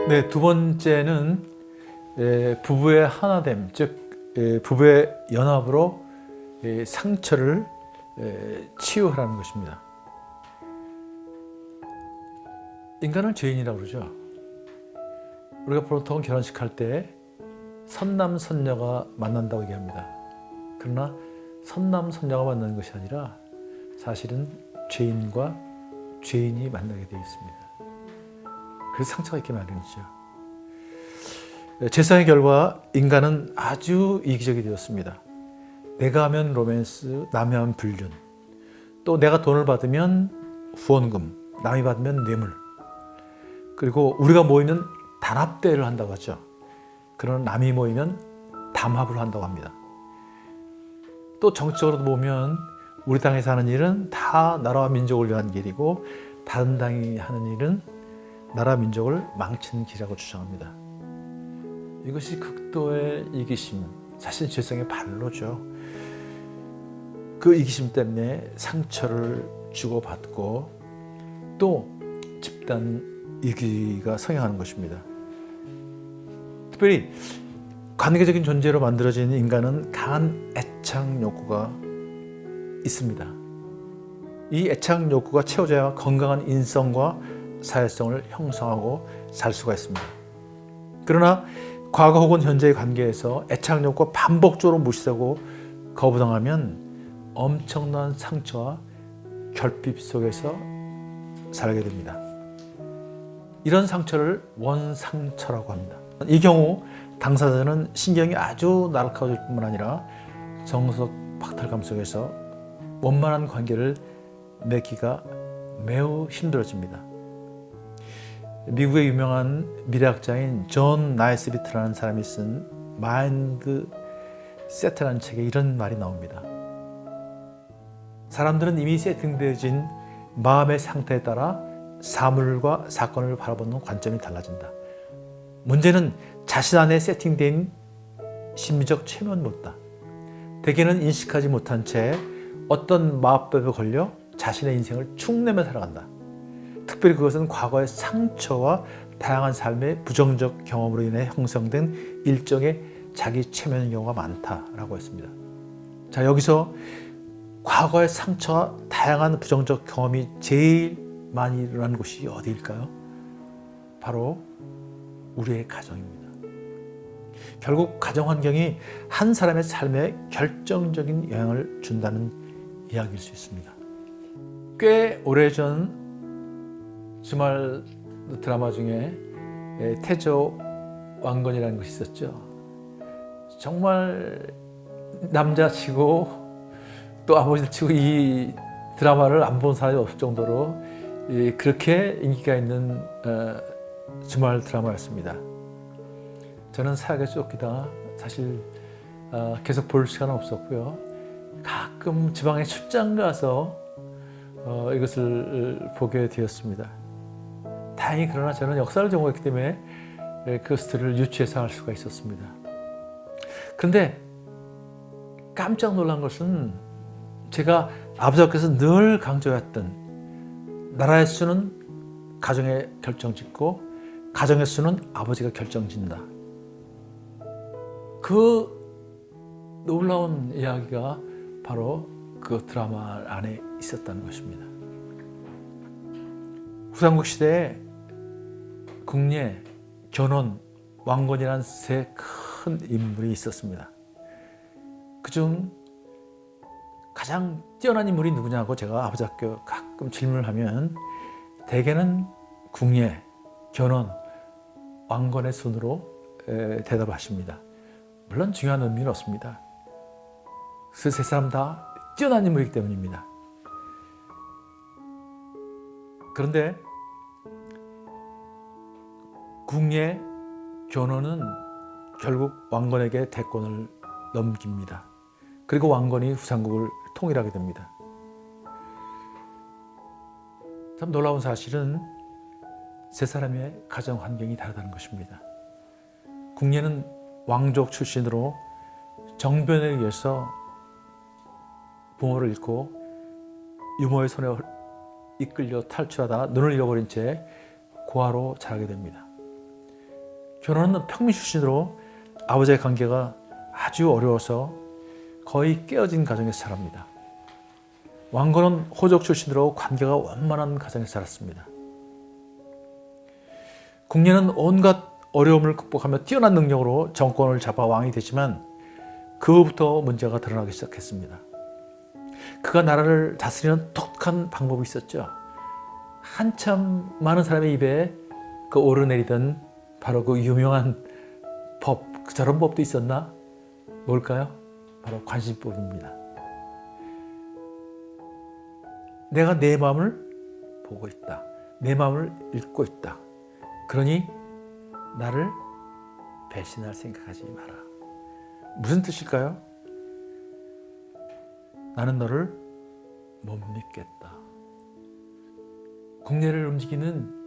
네, 두 번째는 부부의 하나됨, 즉 부부의 연합으로 상처를 치유하라는 것입니다. 인간은 죄인이라고 그러죠. 우리가 보통 결혼식 할 때 선남 선녀가 만난다고 얘기합니다. 그러나 선남 선녀가 만나는 것이 아니라 사실은 죄인과 죄인이 만나게 되어 있습니다. 그래서 상처가 있기 마련이죠. 재상의 결과 인간은 아주 이기적이 되었습니다. 내가 하면 로맨스, 남이 하면 불륜, 또 내가 돈을 받으면 후원금, 남이 받으면 뇌물, 그리고 우리가 모이면 단합대회를 한다고 하죠. 그러나 남이 모이면 담합을 한다고 합니다. 또 정치적으로 보면 우리 당에서 하는 일은 다 나라와 민족을 위한 길이고 다른 당이 하는 일은 나라 민족을 망치는 길이라고 주장합니다. 이것이 극도의 이기심, 사실 죄성의 발로죠. 그 이기심 때문에 상처를 주고받고 또 집단 이기가 성행하는 것입니다. 특별히 관계적인 존재로 만들어진 인간은 강한 애착 욕구가 있습니다. 이 애착 욕구가 채워져야 건강한 인성과 사회성을 형성하고 살 수가 있습니다. 그러나 과거 혹은 현재의 관계에서 애착 욕구가 반복적으로 무시되고 거부당하면 엄청난 상처와 결핍 속에서 살게 됩니다. 이런 상처를 원상처라고 합니다. 이 경우 당사자는 신경이 아주 나락해질 뿐만 아니라 정서적 박탈감 속에서 원만한 관계를 맺기가 매우 힘들어집니다. 미국의 유명한 미래학자인 존 나이스비트라는 사람이 쓴 마인드 세트라는 책에 이런 말이 나옵니다. 사람들은 이미 세팅되어진 마음의 상태에 따라 사물과 사건을 바라보는 관점이 달라진다. 문제는 자신 안에 세팅된 심리적 최면보다 대개는 인식하지 못한 채 어떤 마법에 걸려 자신의 인생을 축내며 살아간다. 특별히 그것은 과거의 상처와 다양한 삶의 부정적 경험으로 인해 형성된 일종의 자기 최면의 경우가 많다라고 했습니다. 자, 여기서 과거의 상처와 다양한 부정적 경험이 제일 많이 일어나는 곳이 어디일까요? 바로 우리의 가정입니다. 결국 가정 환경이 한 사람의 삶에 결정적인 영향을 준다는 이야기일 수 있습니다. 꽤 오래전 주말 드라마 중에 태조 왕건이라는 것이 있었죠. 정말 남자치고 또 아버지치고 이 드라마를 안 본 사람이 없을 정도로 그렇게 인기가 있는 주말 드라마였습니다. 저는 사역에 쫓기다 사실 계속 볼 시간은 없었고요. 가끔 지방에 출장 가서 이것을 보게 되었습니다. 다행히 그러나 저는 역사를 전공했기 때문에 그 스토리를 유추해서 알 수가 있었습니다. 그런데 깜짝 놀란 것은 제가 아버지께서 늘 강조했던 나라의 수는 가정에 결정짓고 가정의 수는 아버지가 결정짓는다. 그 놀라운 이야기가 바로 그 드라마 안에 있었다는 것입니다. 후삼국 시대에 궁예, 견훤, 왕건이라는 세 큰 인물이 있었습니다. 그중 가장 뛰어난 인물이 누구냐고 제가 아버지께 가끔 질문을 하면 대개는 궁예, 견훤, 왕건의 순으로 대답하십니다. 물론 중요한 의미는 없습니다. 그 세 사람 다 뛰어난 인물이기 때문입니다. 그런데 궁예, 견훤은 결국 왕건에게 대권을 넘깁니다. 그리고 왕건이 후삼국을 통일하게 됩니다. 참 놀라운 사실은 세 사람의 가정 환경이 다르다는 것입니다. 궁예는 왕족 출신으로 정변에 의해서 부모를 잃고 유모의 손에 이끌려 탈출하다가 눈을 잃어버린 채 고아로 자라게 됩니다. 결혼은 평민 출신으로 아버지의 관계가 아주 어려워서 거의 깨어진 가정에서 자랍니다. 왕건은 호족 출신으로 관계가 원만한 가정에서 살았습니다. 궁예는 온갖 어려움을 극복하며 뛰어난 능력으로 정권을 잡아 왕이 되지만 그 후부터 문제가 드러나기 시작했습니다. 그가 나라를 다스리는 독특한 방법이 있었죠. 한참 많은 사람의 입에 그 오르내리던 바로 그 유명한 법, 저런 법도 있었나? 뭘까요? 바로 관심법입니다. 내가 내 마음을 보고 있다. 내 마음을 읽고 있다. 그러니 나를 배신할 생각하지 마라. 무슨 뜻일까요? 나는 너를 못 믿겠다. 궁예를 움직이는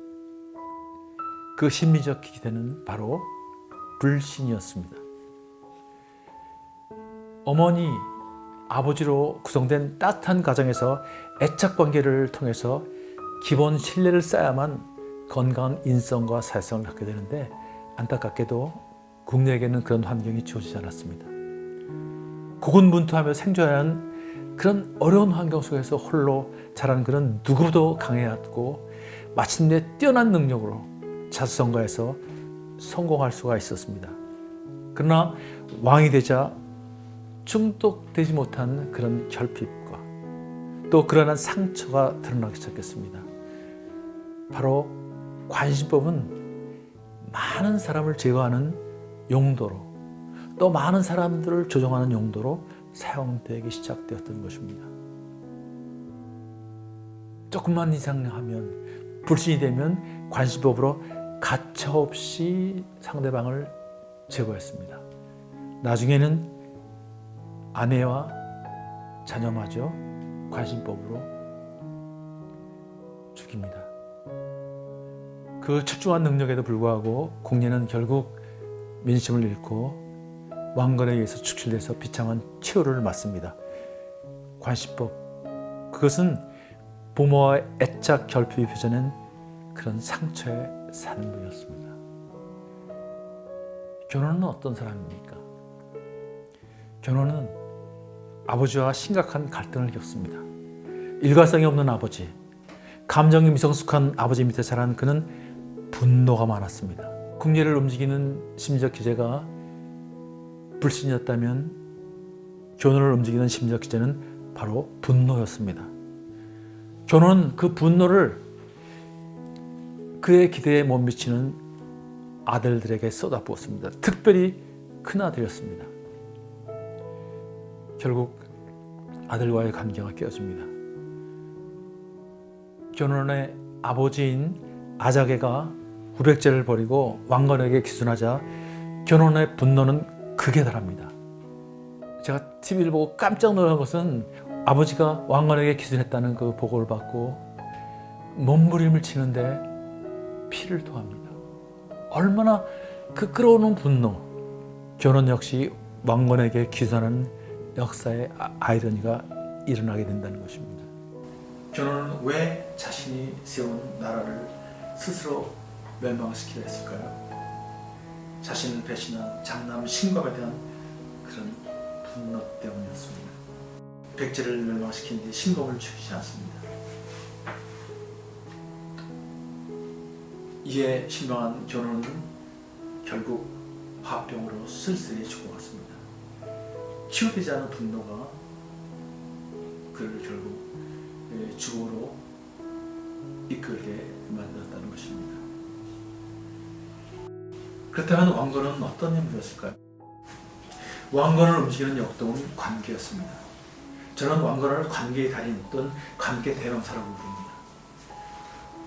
그 심리적 기대는 바로 불신이었습니다. 어머니, 아버지로 구성된 따뜻한 가정에서 애착 관계를 통해서 기본 신뢰를 쌓아야만 건강한 인성과 사회성을 갖게 되는데 안타깝게도 궁예에게는 그런 환경이 주어지지 않았습니다. 고군분투하며 생존하는 그런 어려운 환경 속에서 홀로 자란 그는 누구보다 강해왔고 마침내 뛰어난 능력으로 자수성가해서 성공할 수가 있었습니다. 그러나 왕이 되자 중독되지 못한 그런 결핍과 또 그러한 상처가 드러나기 시작했습니다. 바로 관심법은 많은 사람을 제거하는 용도로 또 많은 사람들을 조종하는 용도로 사용되기 시작되었던 것입니다. 조금만 이상하면 불신이 되면 관심법으로 가차없이 상대방을 제거했습니다. 나중에는 아내와 자녀마저 관심법으로 죽입니다. 그 출중한 능력에도 불구하고 궁예는 결국 민심을 잃고 왕건에 의해서 축출돼서 비참한 최후를 맞습니다. 관심법, 그것은 부모와의 애착 결핍이 빚어낸 그런 상처의 산물이었습니다. 결혼은 어떤 사람입니까? 결혼은 아버지와 심각한 갈등을 겪습니다. 일관성이 없는 아버지, 감정이 미성숙한 아버지 밑에 자란 그는 분노가 많았습니다. 궁예를 움직이는 심리적 기제가 불신이었다면 교훈을 움직이는 심리적 기제는 바로 분노였습니다. 교훈은 그 분노를 그의 기대에 못 미치는 아들들에게 쏟아부었습니다. 특별히 큰아들이었습니다. 결국 아들과의 관계가 깨어집니다. 교훈의 아버지인 아자게가 후백제를 벌이고 왕건에게 기순하자 교훈의 분노는 극에 달합니다. 제가 TV를 보고 깜짝 놀란 것은 아버지가 왕건에게 기순했다는 그 보고를 받고 몸부림을 치는데 피를 토합니다. 얼마나 그 끓어오는 분노. 교훈 역시 왕건에게 기순하는 역사의 아이러니가 일어나게 된다는 것입니다. 교훈은 왜 자신이 세운 나라를 스스로 멸망시키려 했을까요? 자신을 배신한 장남 신검에 대한 그런 분노 때문이었습니다. 백제를 멸망시킨 뒤 신검을 죽이지 않습니다. 이에 실망한 교훈은 결국 화병으로 쓸쓸히 죽어갔습니다. 치유되지 않은 분노가 그를 결국 죽음으로 이끌게 만들었다는 것입니다. 그렇다면 왕건은 어떤 인물이었을까요? 왕건을 움직이는 역동은 관계였습니다. 저는 왕건을 관계의 달인 또는 관계 대명사라고 부릅니다.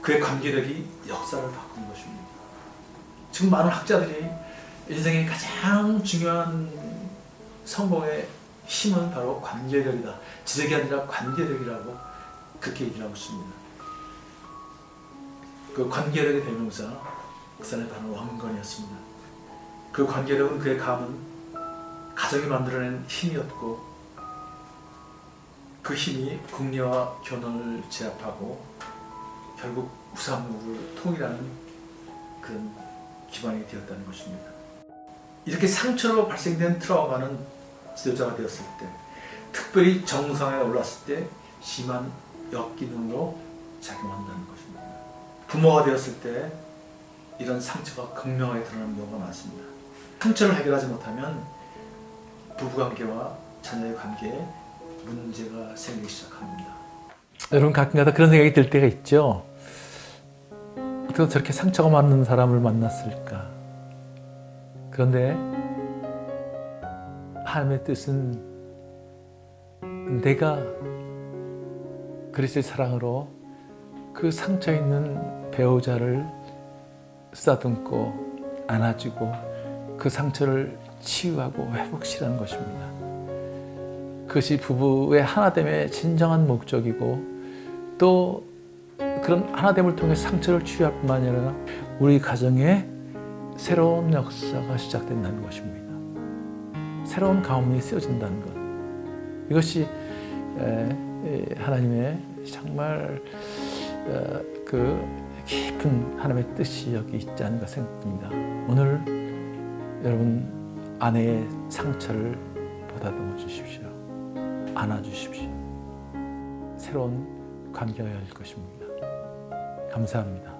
그의 관계력이 역사를 바꾼 것입니다. 지금 많은 학자들이 인생의 가장 중요한 성공의 힘은 바로 관계력이다. 지적이 아니라 관계력이라고 그렇게 얘기를 하고 있습니다. 그 관계력의 대명사, 그 사람이 바로 왕건이었습니다. 그 관계력은 그의 감은 가정이 만들어낸 힘이었고 그 힘이 궁예와 견훤을 제압하고 결국 우상국을 통일하는 그런 기반이 되었다는 것입니다. 이렇게 상처로 발생된 트라우마는 지도자가 되었을 때, 특별히 정상에 올랐을 때 심한 역기능으로 작용한다는 것입니다. 부모가 되었을 때 이런 상처가 극명하게 드러나는 경우가 많습니다. 상처를 해결하지 못하면 부부관계와 자녀의 관계에 문제가 생기기 시작합니다. 여러분, 가끔가다 그런 생각이 들 때가 있죠. 어떻게 저렇게 상처가 많은 사람을 만났을까? 그런데 하나님의 뜻은 내가 그리스도의 사랑으로 그 상처 있는 배우자를 쓰다듬고 안아주고 그 상처를 치유하고 회복시키는 것입니다. 그것이 부부의 하나됨의 진정한 목적이고, 또 그런 하나됨을 통해 상처를 치유할 뿐만 아니라 우리 가정에 새로운 역사가 시작된다는 것입니다. 새로운 가문이 세워진다는 것. 이것이 하나님의 정말 그 깊은 하나님의 뜻이 여기 있지 않은가 생각합니다. 오늘 여러분 아내의 상처를 보다듬어 주십시오. 안아주십시오. 새로운 관계가 열릴 것입니다. 감사합니다.